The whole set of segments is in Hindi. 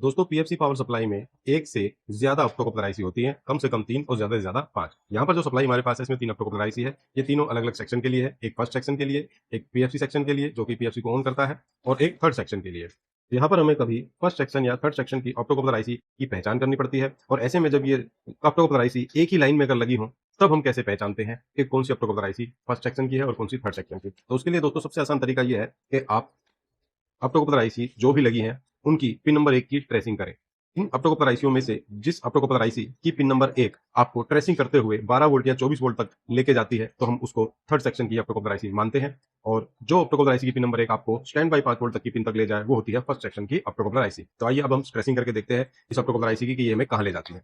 दोस्तों पीएफसी पावर सप्लाई में एक से ज्यादा ऑप्टो कपलर आईसी होती है, कम से कम 3 और ज्यादा से ज्यादा 5। यहाँ पर जो सप्लाई हमारे पास है इसमें 3 ऑप्टो कपलर आईसी है। ये तीनों अलग अलग सेक्शन के लिए है, एक फर्स्ट सेक्शन के लिए, एक पीएफसी सेक्शन के लिए जो कि पीएफसी को ऑन करता है, और एक थर्ड सेक्शन के लिए। यहाँ पर हमें कभी फर्स्ट सेक्शन या थर्ड सेक्शन की ऑप्टो कपलर आईसी की पहचान करनी पड़ती है, और ऐसे में जब ये ऑप्टो कपलर आईसी एक ही लाइन में अगर लगी हो तब हम कैसे पहचानते हैं कि कौन सी opto coupler IC first section की है और कौन सी थर्ड सेक्शन की। तो उसके लिए दोस्तों सबसे आसान तरीका यह है कि आप ऑप्टो कपलर आईसी जो भी लगी हैं उनकी पिन नंबर 1 की ट्रेसिंग करें। इन ऑप्टो कपलर आईसीओ में से जिस ऑप्टो कपलर आईसी की पिन नंबर 1 आपको ट्रेसिंग करते हुए 12 वोल्ट या 24 वोल्ट तक लेके जाती है तो हम उसको थर्ड सेक्शन की ऑप्टो कपलर आईसी मानते हैं, और जो ऑप्टो कपलर आईसी की पिन नंबर 1 आपको स्टैंड बाई 5 वोल्ट तक की पिन तक ले जाए वो होती है फर्स्ट सेक्शन की ऑप्टो कपलर आईसी। तो आइए अब हम ट्रेसिंग करके देखते हैं इस ऑप्टो कपलर आईसी की कि ये हमें कहाँ ले जाती है।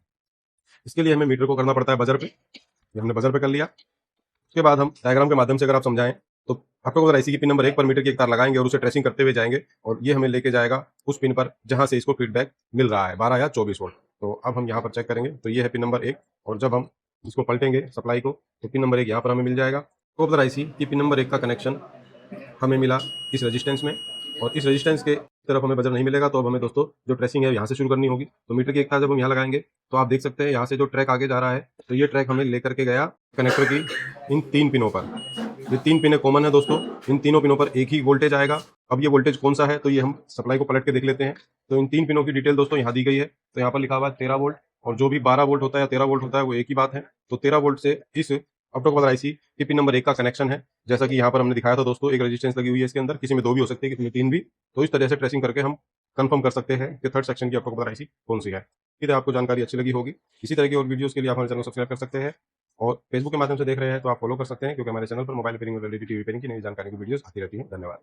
इसके लिए हमें मीटर को करना पड़ता है बजर पे। ये हमने बजर पे कर लिया। उसके बाद हम डायग्राम के माध्यम से अगर आप समझाएं तो आपको अगर आईसी की पिन नंबर 1 पर मीटर की एक तार लगाएंगे और उसे ट्रेसिंग करते हुए जाएंगे, और ये हमें लेके जाएगा उस पिन पर जहां से इसको फीडबैक मिल रहा है 12 या 24 वोल्ट। तो अब हम यहाँ पर चेक करेंगे तो ये है पिन नंबर 1, और जब हम इसको पलटेंगे सप्लाई को तो पिन नंबर 1 यहाँ पर हमें मिल जाएगा। तो अगर आईसी की पिन नंबर 1 का कनेक्शन हमें मिला इस रेजिस्टेंस में, और इस रेजिस्टेंस के तरफ हमें बजर नहीं मिलेगा, तो अब हमें दोस्तों जो ट्रेसिंग है यहाँ से शुरू करनी होगी। तो मीटर की एक तार जब हम यहाँ लगाएंगे तो आप देख सकते हैं यहाँ से जो ट्रैक आगे जा रहा है तो ये ट्रैक हमें लेकर के गया कनेक्टर की इन 3 पिनों पर। ये 3 पिनें कॉमन है दोस्तों, इन तीनों पिनों पर एक ही वोल्टेज आएगा। अब ये वोल्टेज कौन सा है तो ये हम सप्लाई को पलट के देख लेते हैं। तो इन 3 पिनों की डिटेल दोस्तों यहाँ दी गई है। तो यहाँ पर लिखा हुआ है 13 वोल्ट, और जो भी 12 वोल्ट होता है या 13 वोल्ट होता है वो एक ही बात है। तो 13 वोल्ट से इस ऑप्टो कपलर आईसी की पिन नंबर 1 का कनेक्शन है। जैसा कि यहाँ पर हमने दिखाया था दोस्तों, एक रेजिस्टेंस लगी हुई है इसके अंदर, किसी में 2 भी हो सकती है, किसी में 3 भी। तो इस तरह से ट्रेसिंग करके हम कंफर्म कर सकते हैं कि थर्ड सेक्शन की ऑप्टो कपलर आईसी कौन सी है। यदि आपको जानकारी अच्छी लगी होगी, इसी तरह की और वीडियोस के लिए आप हमारे चैनल को सब्सक्राइब कर सकते हैं, और फेसबुक के माध्यम से देख रहे हैं तो आप फॉलो कर सकते हैं, क्योंकि हमारे चैनल पर मोबाइल रिपेयरिंग और एलईडी टीवी रिपेयरिंग की नई जानकारी की वीडियोस आती रहती हैं। धन्यवाद।